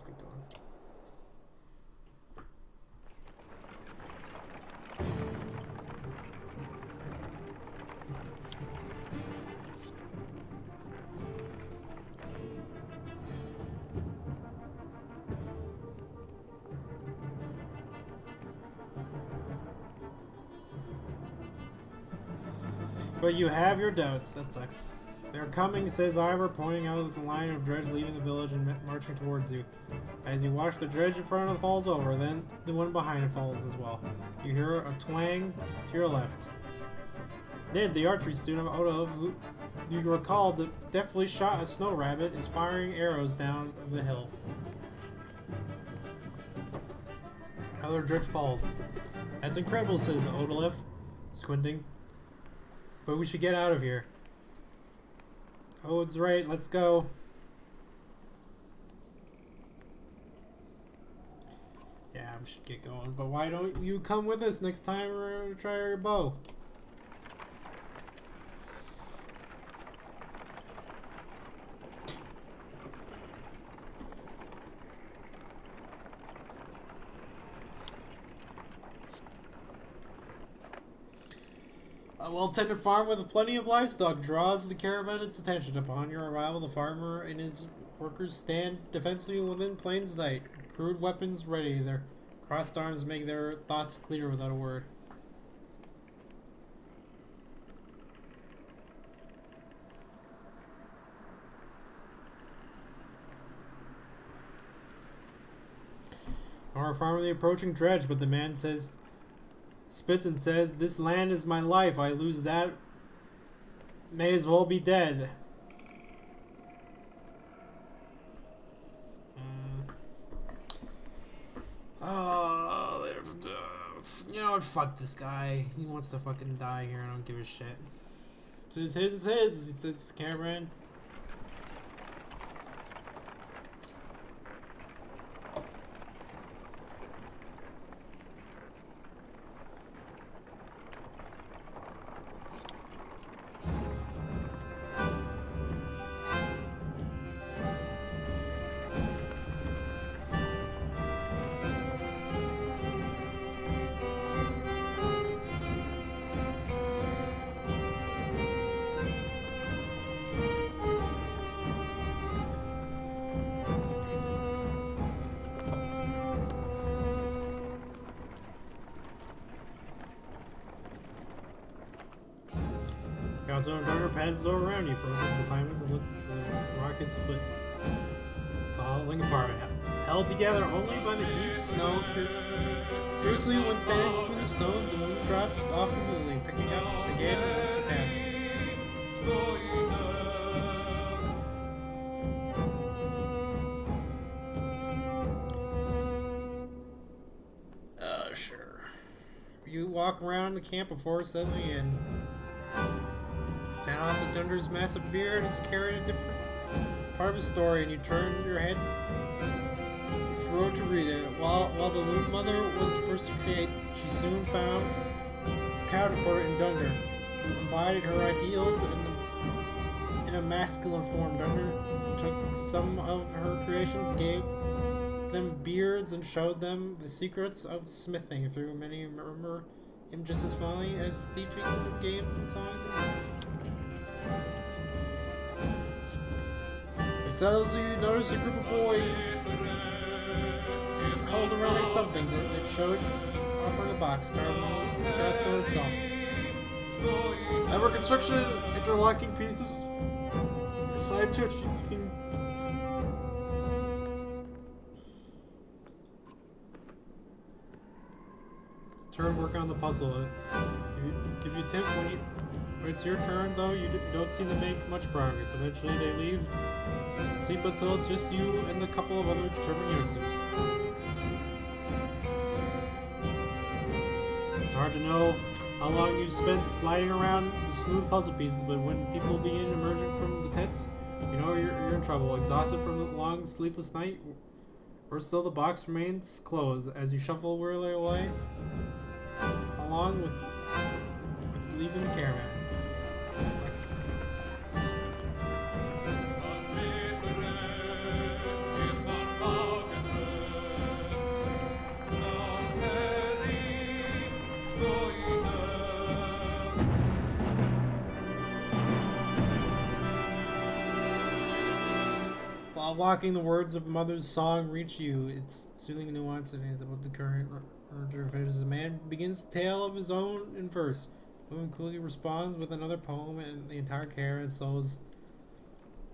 let's get going. But you have your doubts. That sucks. They're coming, says Ivor, pointing out at the line of dredge leaving the village and marching towards you. As you watch the dredge in front of it falls over, then the one behind it falls as well. You hear a twang to your left. Nid, the archery student out of who you recall deftly shot a snow rabbit, is firing arrows down the hill. Another dredge falls. That's incredible, says Odalef, squinting. But we should get out of here. Ode's right, let's go. Yeah, we should get going. But why don't you come with us next time or try your bow? A well-tended farm with plenty of livestock draws the caravan its attention. Upon your arrival, the farmer and his workers stand defensively within plain sight, crude weapons ready. Their crossed arms make their thoughts clear without a word. Our farmer the approaching dredge, but the man spits and says, "This land is my life. I lose that, may as well be dead." You know what? Fuck this guy. He wants to fucking die here. I don't give a shit. It's his. It's his. He says Cameron. Also, a runner passes over around you, frozen in climates, and looks the rock is split, falling apart, held together only by the deep snow. Fiercely, when standing between the stones, the moon drops off completely, picking up again once you pass. Sure. You walk around the camp before settling in. Stand off the Dunder's massive beard is carrying a different part of his story, and you turn your head forward to read it. While the Loom Mother was the first to create, she soon found a counterpart in Dunder, who embodied her ideals in a masculine form. Dunder took some of her creations, gave them beards, and showed them the secrets of smithing. Through many remember him just as fondly as teaching them games and songs and suddenly you notice a group of boys huddled around something that showed offering a box carved on the floor itself. Ever construction interlocking pieces. Side to it, you can turn work on the puzzle. Give you tips when it's your turn, though. You don't seem to make much progress. Eventually, they leave. Sleep until it's just you and a couple of other determined youngsters. It's hard to know how long you spent sliding around the smooth puzzle pieces, but when people begin emerging from the tents, you know you're in trouble. Exhausted from the long, sleepless night, or still the box remains closed as you shuffle wearily away, along with leaving the caravan. That sucks. Walking the words of mother's song reach you. It's soothing nuance and it's about the current urge finishes. A man begins a tale of his own in verse. Woman quickly responds with another poem, and the entire caravan slows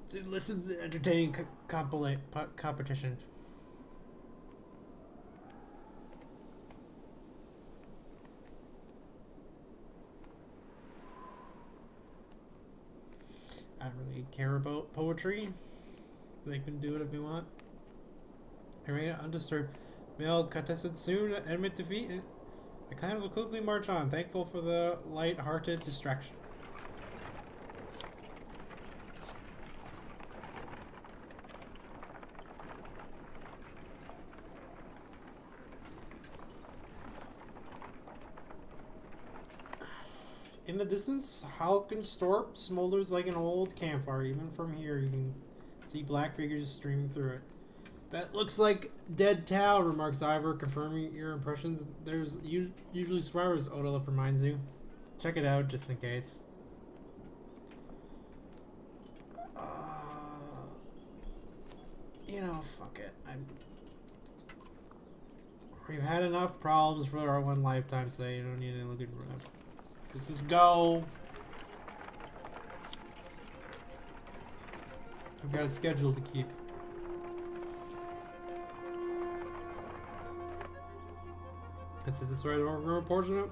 to listen to the entertaining competition. I don't really care about poetry. They can do it if they want. Arena undisturbed. Male contested soon admit defeat, and the clans will quickly march on, thankful for the light-hearted distraction. In the distance, Halkenstorp smolders like an old campfire. Even from here, you can see black figures streaming through it. That looks like Dead Town, remarks Ivor, confirming your impressions. There's usually survivors, Odolph reminds you. Check it out, just in case. Fuck it. We've had enough problems for our one lifetime, so you don't need to look at it. Let's just go. I've got a schedule to keep. That's the story of the rumor portion of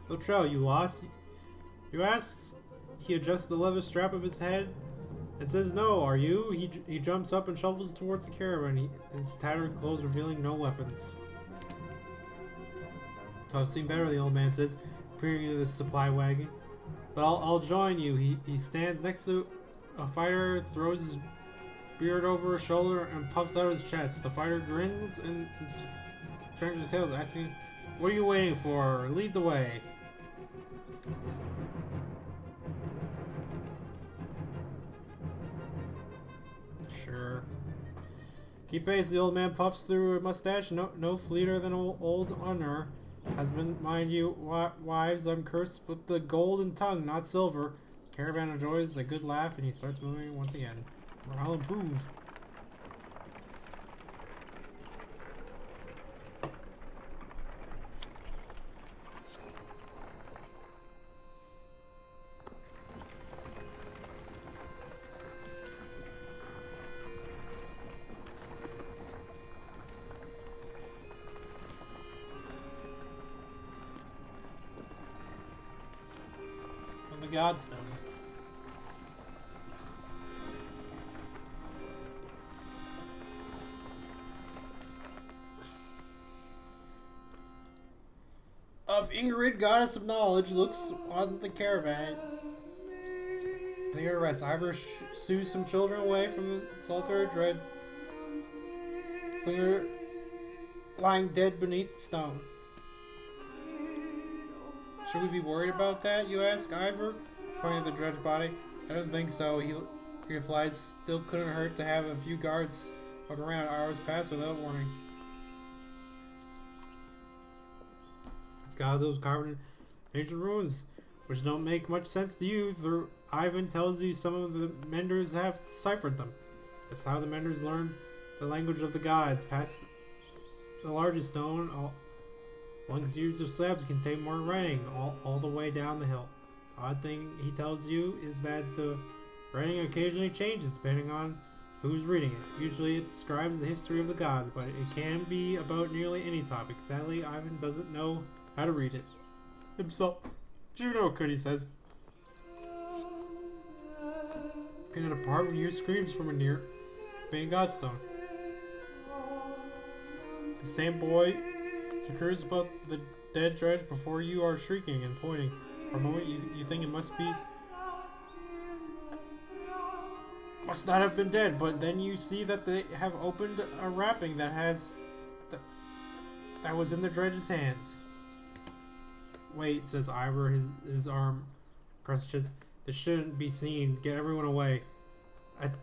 the trail. You lost? You ask. He adjusts the leather strap of his head and says, "No, are you?" He jumps up and shuffles towards the caravan. His tattered clothes revealing no weapons. So I've seen better, the old man says, peering into the supply wagon. But I'll join you. He stands next to a fighter, throws his beard over his shoulder, and puffs out his chest. The fighter grins and stretches his heels, asking, "What are you waiting for? Lead the way." Sure. Keep pace, the old man puffs through a mustache. No fleeter than old honor. Husband, mind you, wives, I'm cursed with the golden tongue, not silver. Caravan enjoys a good laugh, and he starts moving once again. Morale improved. Godstone. Of Ingrid, goddess of knowledge, looks on the caravan. Near rest, Ivor soothes some children away from the solitary dread. Slinger lying dead beneath the stone. Should we be worried about that, you ask, Ivor, pointing at the dredge body. I don't think so, he replies. Still couldn't hurt to have a few guards walk around. Hours pass without warning. It's got those carved in ancient ruins, which don't make much sense to you. Through Ivan tells you some of the menders have deciphered them. That's how the menders learned the language of the gods. Past the largest stone, long series of slabs contain more writing all the way down the hill. The odd thing he tells you is that the writing occasionally changes depending on who's reading it. Usually it describes the history of the gods, but it can be about nearly any topic. Sadly, Ivan doesn't know how to read it himself. Juno could, he says. In an apartment, you hear screams from a near Bane Godstone. The same boy secures about the dead dredge before you are shrieking and pointing. For a moment you think it must not have been dead, but then you see that they have opened a wrapping that was in the dredge's hands. Wait, says Ivor, his arm across his chest. This shouldn't be seen. Get everyone away.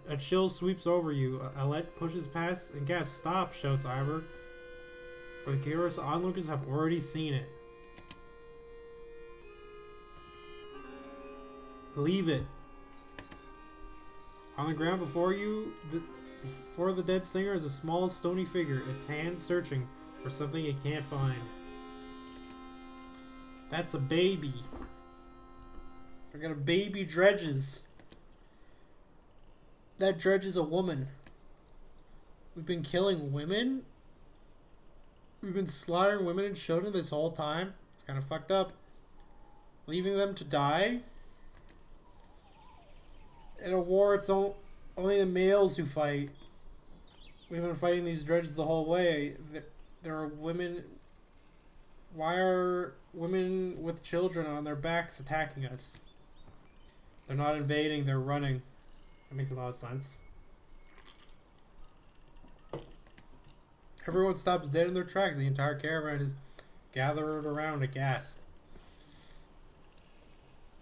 A chill sweeps over you. Alette pushes past and gasps. Stop, shouts Ivor. But the curious onlookers have already seen it. Leave it. On the ground before you, Before the dead singer is a small stony figure, its hands searching for something it can't find. That's a baby. I got a baby dredges. That dredge is a woman. We've been killing women? We've been slaughtering women and children this whole time? It's kind of fucked up. Leaving them to die? In a war, it's only the males who fight. We've been fighting these dredges the whole way. There are women... Why are women with children on their backs attacking us? They're not invading, they're running. That makes a lot of sense. Everyone stops dead in their tracks. The entire caravan is gathered around, aghast.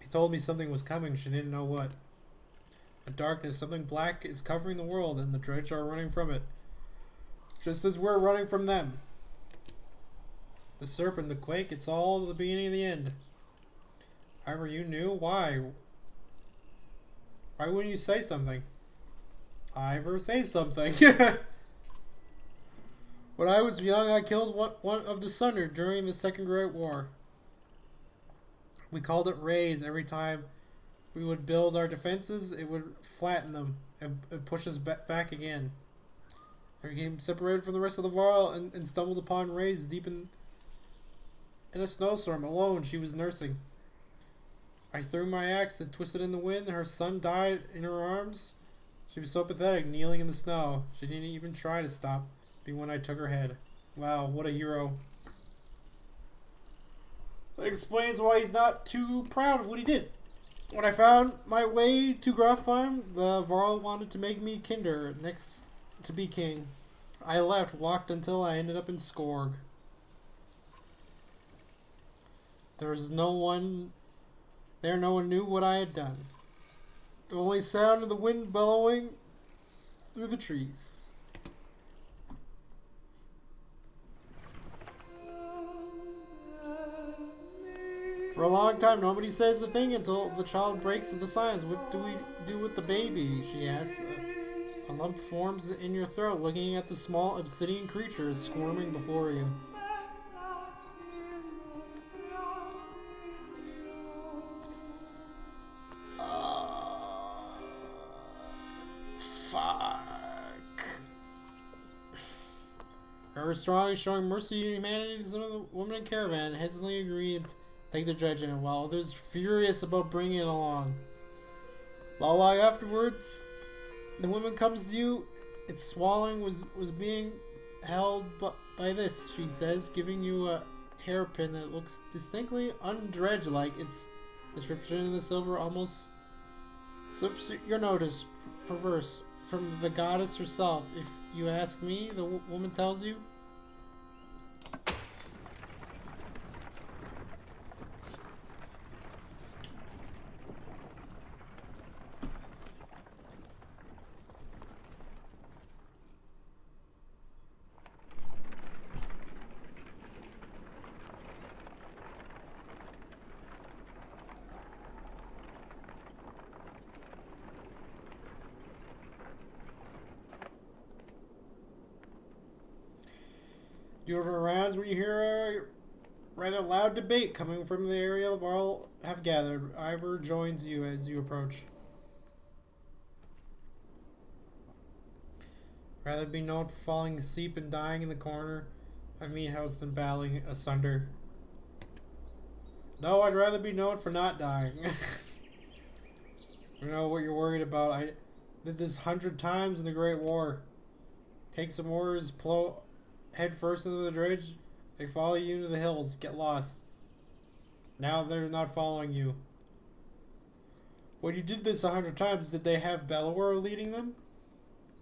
He told me something was coming, she didn't know what. A darkness, something black is covering the world, and the dredge are running from it. Just as we're running from them. The serpent, the quake, it's all the beginning of the end. However, you knew? Why? Why wouldn't you say something? Ivor, say something. When I was young, I killed one of the Sunder during the Second Great War. We called it raise. Every time we would build our defenses, it would flatten them and push us back again. I became separated from the rest of the Varl and stumbled upon Raise deep in a snowstorm. Alone, she was nursing. I threw my axe and twisted in the wind. Her son died in her arms. She was so pathetic, kneeling in the snow. She didn't even try to stop me when I took her head. Wow, what a hero. That explains why he's not too proud of what he did. When I found my way to Grafheim, the Varl wanted to make me Kinder, next to be king. I left, walked until I ended up in Skorg. There was no one there, no one knew what I had done. The only sound of the wind bellowing through the trees. For a long time, nobody says a thing until the child breaks the silence. What do we do with the baby? She asks. A lump forms in your throat, looking at the small obsidian creatures squirming before you. Fuck. Her strong, showing mercy and humanity to some of the women in caravan, hesitantly agreed to take the dredge in, while others furious about bringing it along. Not long afterwards, the woman comes to you. Its swallowing was being held by this, she says, giving you a hairpin that looks distinctly undredge-like. Its description in the silver almost slips your notice. Perverse. From the goddess herself. If you ask me, the woman tells you. You turn around when you hear a rather loud debate coming from the area the Varl have gathered. Ivor joins you as you approach. Rather be known for falling asleep and dying in the corner of meat house than battling asunder. No, I'd rather be known for not dying. You know what you're worried about. I did this 100 times in the Great War. Take some orders, plow head first into the dredge. They follow you into the hills. Get lost. Now they're not following you. When you did this 100 times, did they have Belor leading them?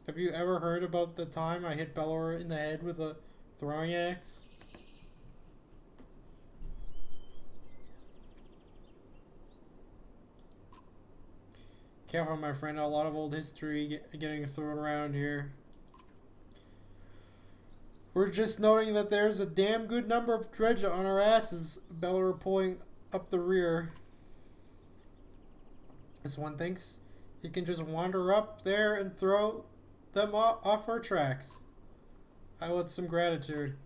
Have you ever heard about the time I hit Belor in the head with a throwing axe? Careful, my friend. A lot of old history getting thrown around here. We're just noting that there's a damn good number of dredge on our asses. Belor pulling up the rear. This one thinks he can just wander up there and throw them off our tracks. I want some gratitude.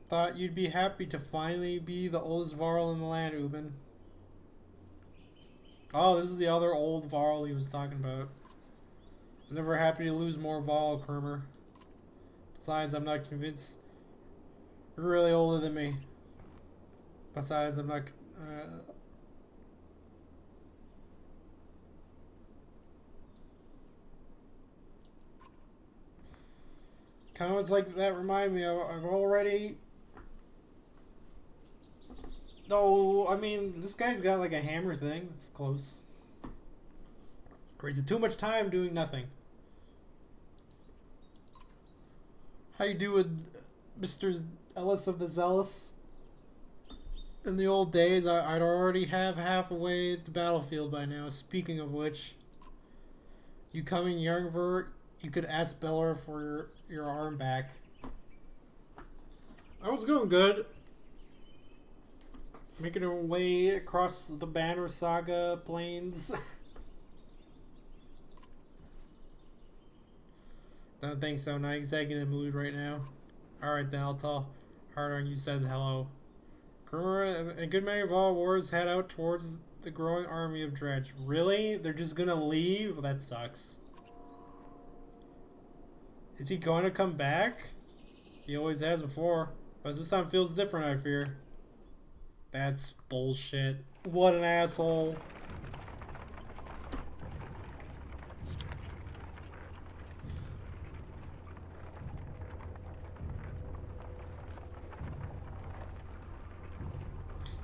Thought you'd be happy to finally be the oldest Varl in the land, Ubin. Oh, this is the other old Varl he was talking about. I'm never happy to lose more Varl, Kermer. Besides, I'm not convinced you're really older than me. Besides, I'm not... Comments like that remind me, I've already... No, I mean, this guy's got like a hammer thing. It's close. Or is it too much time doing nothing? How you do with Mr. Ellis of the Zealous? In the old days, I'd already have half away at the battlefield by now. Speaking of which, you coming Yarnver, you could ask Beller for your arm back. I was going good. Making our way across the Banner Saga plains. Don't think so. Not exactly in the mood right now. Alright then, I'll tell Hardon you said hello. Kermer and a good many of all wars head out towards the growing army of Dredge. Really? They're just gonna leave? That sucks. Is he going to come back? He always has before. But this time feels different, I fear. That's bullshit. What an asshole.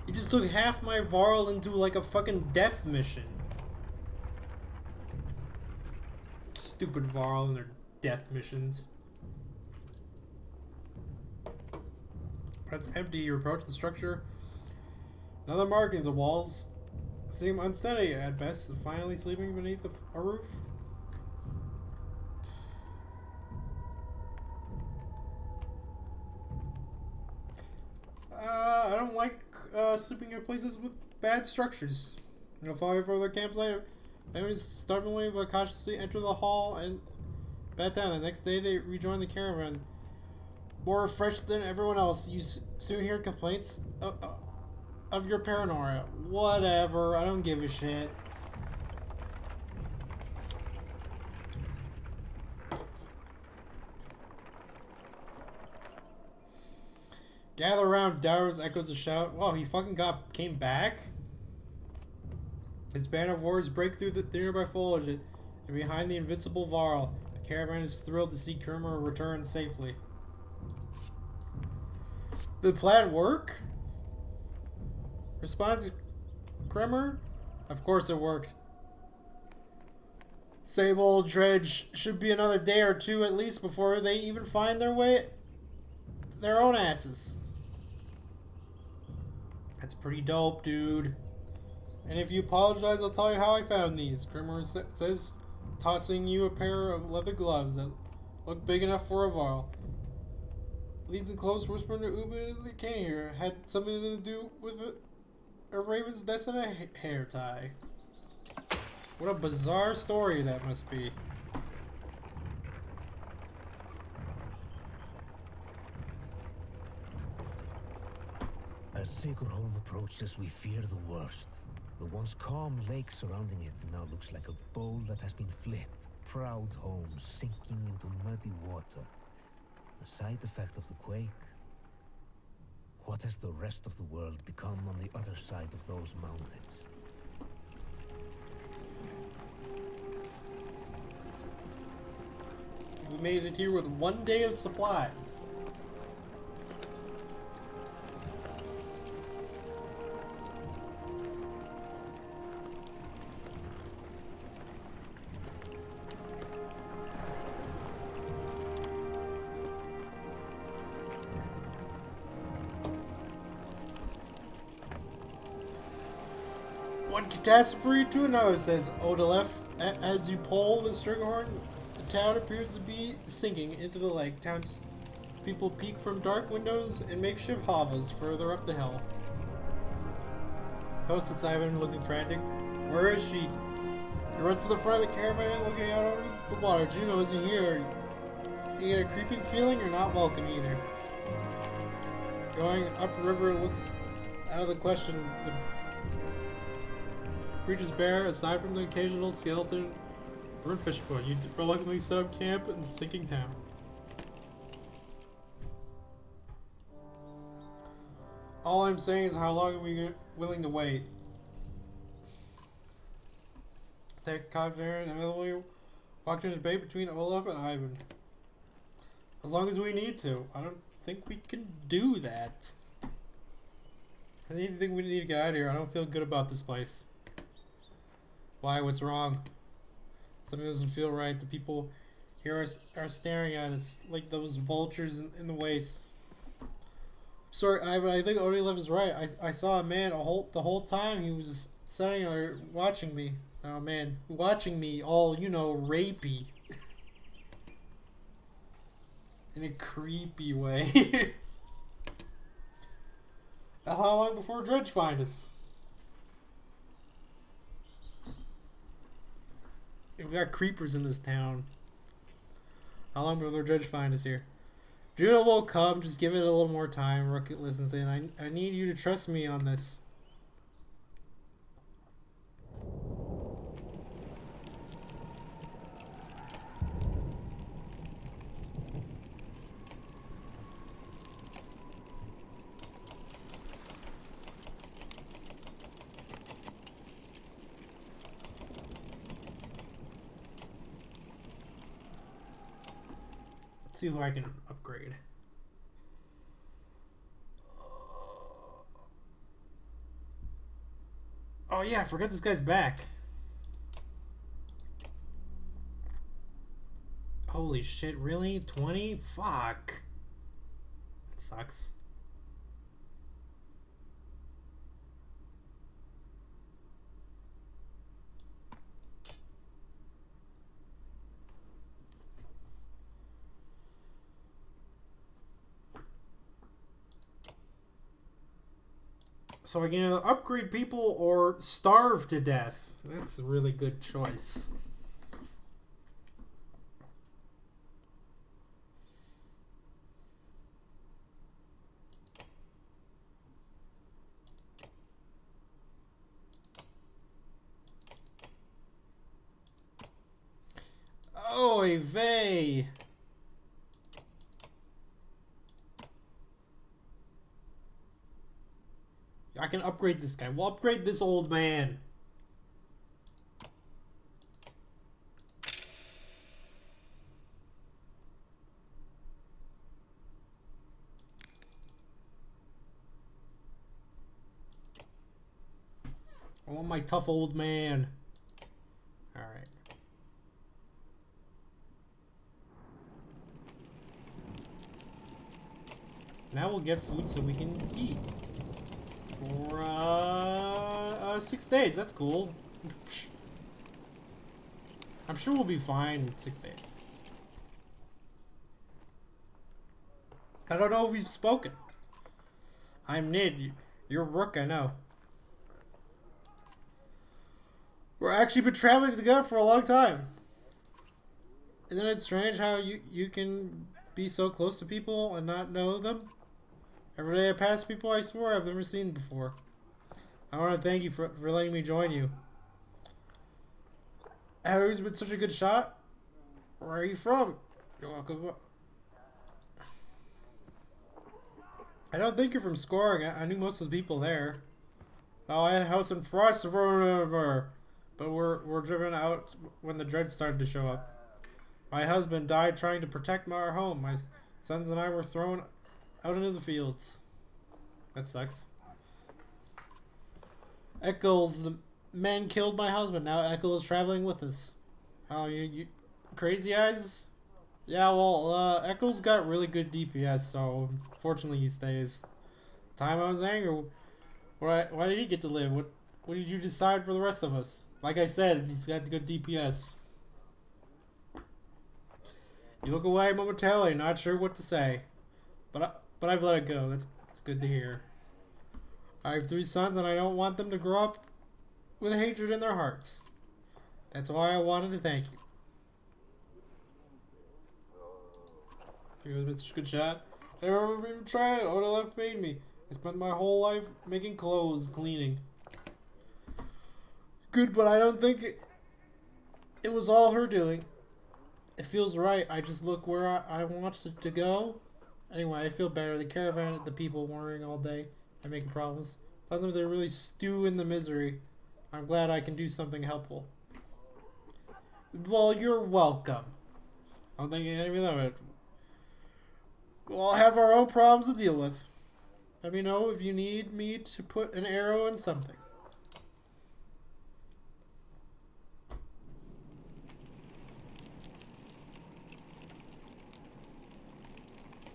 You just took half my Varl into like a fucking death mission. Stupid Varl and their death missions. But it's empty. You approach the structure. Another marking. The walls seem unsteady at best. Finally sleeping beneath a roof. I don't like sleeping at places with bad structures. You'll follow you for the campsite. Families stubbornly but cautiously enter the hall and bat down. The next day they rejoin the caravan. More refreshed than everyone else. You soon hear complaints of your paranoia. Whatever, I don't give a shit. Gather around, Dowers echoes a shout. Wow, he fucking came back? His band of warriors break through the nearby foliage and behind the invincible Varl. The caravan is thrilled to see Kermer return safely. Did the plan work? Responds Kremer? Of course it worked. Sable Dredge should be another day or two at least before they even find their own asses. That's pretty dope, dude. And if you apologize, I'll tell you how I found these. Kremer says, tossing you a pair of leather gloves that look big enough for a Varl. Leads in close, whispering to Ubin they can't hear. Had something to do with a raven's nest and a hair tie. What a bizarre story that must be. As Sigurholm approaches, we fear the worst. The once calm lake surrounding it now looks like a bowl that has been flipped. Proud home sinking into muddy water. A side effect of the quake. What has the rest of the world become on the other side of those mountains? We made it here with 1 day of supplies. One catastrophe to another, says Odalef. As you pull the string horn, the town appears to be sinking into the lake. Townspeople peek from dark windows and makeshift hovels further up the hill. Host and Simon looking frantic. Where is she? He runs to the front of the caravan, looking out over the water. Juno isn't here. You get a creeping feeling you're not welcome either. Going upriver looks out of the question. The creature's bare, aside from the occasional skeleton or fish boat. You reluctantly set up camp in the sinking town. All I'm saying is, how long are we willing to wait? Stay confident and inevitably walked in a debate between Olaf and Ivan. As long as we need to. I don't think we can do that. I think we need to get out of here. I don't feel good about this place. Why? What's wrong? Something doesn't feel right. The people here are staring at us like those vultures in the waste. Sorry, Ivan, I think Odilov is right. I saw a man the whole time he was sitting there watching me. Oh man, watching me all, you know, rapey. In a creepy way. How long before Dredge find us? We got creepers in this town. How long before Dredge find us here? Juno will come, just give it a little more time. Rook listens in. I need you to trust me on this. Let's see who I can upgrade. Oh yeah, I forgot this guy's back. Holy shit, really? 20? Fuck. That sucks. So I can either upgrade people or starve to death. That's a really good choice. Oy vey. I can upgrade this guy. We'll upgrade this old man. I want my tough old man. Alright. Now we'll get food so we can eat. For 6 days. That's cool. I'm sure we'll be fine in 6 days. I don't know if we've spoken. I'm Nid. You're Rook, I know. We're actually been traveling together for a long time. Isn't it strange how you can be so close to people and not know them? Every day I pass people I swear I've never seen before. I want to thank you for letting me join you. Have you always been such a good shot? Where are you from? You're welcome. I don't think you're from Scoring. I knew most of the people there. Oh, I had a house in Frost, but we're driven out when the Dread started to show up. My husband died trying to protect our home. My sons and I were thrown out into the fields. That sucks. Eccles, the men killed my husband. Now Eccles is traveling with us. Oh, you crazy eyes? Yeah, well, Eccles got really good DPS, so fortunately he stays. Time I was angry. Why did he get to live? What did you decide for the rest of us? Like I said, he's got good DPS. You look away momentarily, not sure what to say. But I've let it go. That's good to hear. I have 3 sons and I don't want them to grow up with hatred in their hearts. That's why I wanted to thank you. It was such a good shot. I remember even trying it. Oda left made me. I spent my whole life making clothes, cleaning. Good, but I don't think it was all her doing. It feels right. I just look where I want it to go. Anyway, I feel better. The caravan, the people worrying all day and making problems. Sometimes they really stew in the misery. I'm glad I can do something helpful. Well, you're welcome. I'm thinking anything of it. We'll all have our own problems to deal with. Let me know if you need me to put an arrow in something.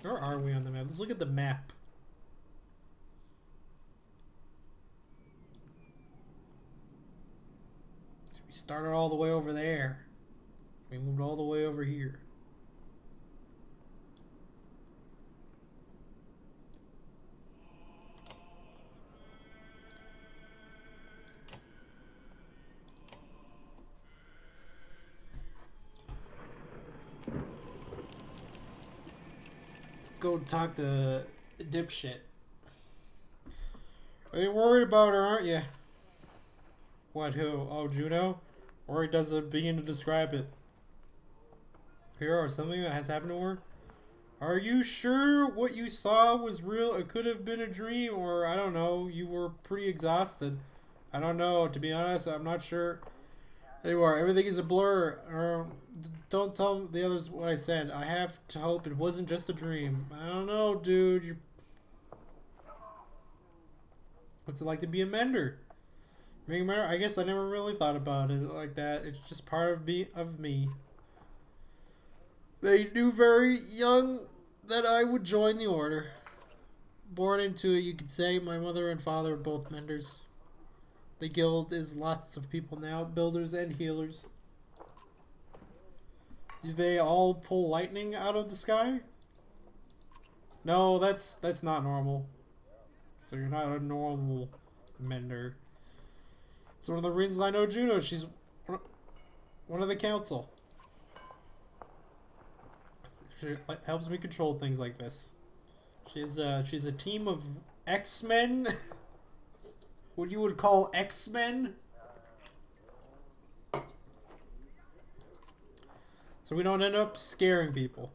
Where are we on the map? Let's look at the map. We started all the way over there. We moved all the way over here. Go talk to dipshit. Are you worried about her, aren't you? What, who? Oh, Juno? Or doesn't begin to describe it. Here, or something that has happened to her? Are you sure what you saw was real? It could have been a dream, or I don't know, you were pretty exhausted. I don't know, to be honest, I'm not sure. Anymore, everything is a blur. Don't tell the others what I said. I have to hope it wasn't just a dream. I don't know, dude. What's it like to be a mender? Being a mender? I guess I never really thought about it like that. It's just part of me. They knew very young that I would join the order. Born into it, you could say. My mother and father are both menders. The guild is lots of people now, builders and healers. Do they all pull lightning out of the sky? No, that's not normal. So you're not a normal mender. It's one of the reasons I know Juno. She's one of the council. She helps me control things like this. She's a team of X-Men. What you would call X-Men? So we don't end up scaring people.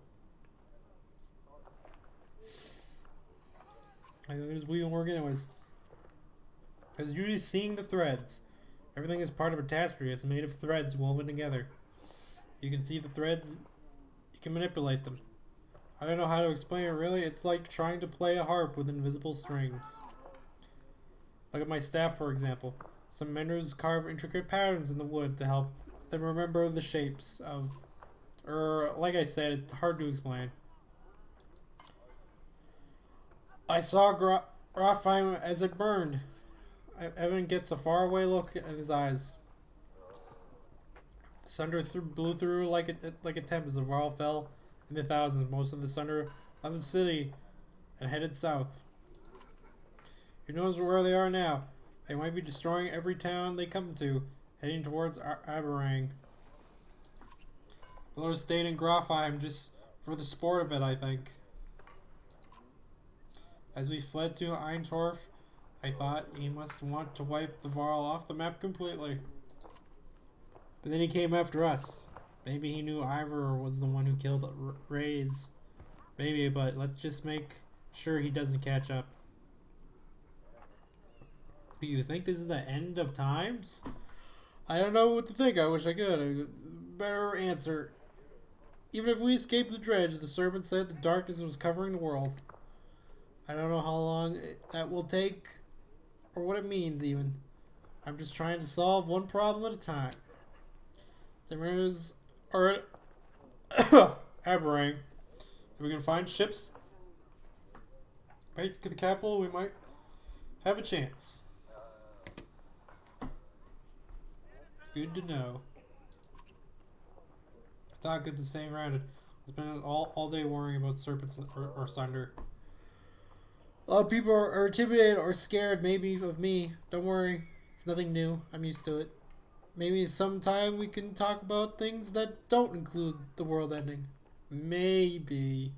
I think it's we work anyways. Because usually seeing the threads. Everything is part of a tapestry. It's made of threads woven together. You can see the threads. You can manipulate them. I don't know how to explain it really. It's like trying to play a harp with invisible strings. Look at my staff, for example. Some menders carve intricate patterns in the wood to help them remember the shapes of... like I said, it's hard to explain. I saw graphite as it burned. Evan gets a faraway look in his eyes. The thunder blew through like a tempest. The Varl fell in the thousands. Most of the thunder of the city and headed south. Who knows where they are now? They might be destroying every town they come to, heading towards Aberrang. Miller stayed in Grafheim just for the sport of it, I think. As we fled to Eintorf, I thought he must want to wipe the Varl off the map completely. But then he came after us. Maybe he knew Ivor was the one who killed Reyes. Maybe, but let's just make sure he doesn't catch up. You think this is the end of times? I don't know what to think. I wish I could. A better answer. Even if we escaped the dredge, the serpent said the darkness was covering the world. I don't know how long that will take, or what it means even. I'm just trying to solve one problem at a time. The mariners are at Aberrang. If we can find ships right to the capital, we might have a chance. Good to know. It's not good to stay around. I've been all day worrying about serpents or thunder. A lot of people are intimidated or scared, maybe, of me. Don't worry. It's nothing new. I'm used to it. Maybe sometime we can talk about things that don't include the world ending. Maybe.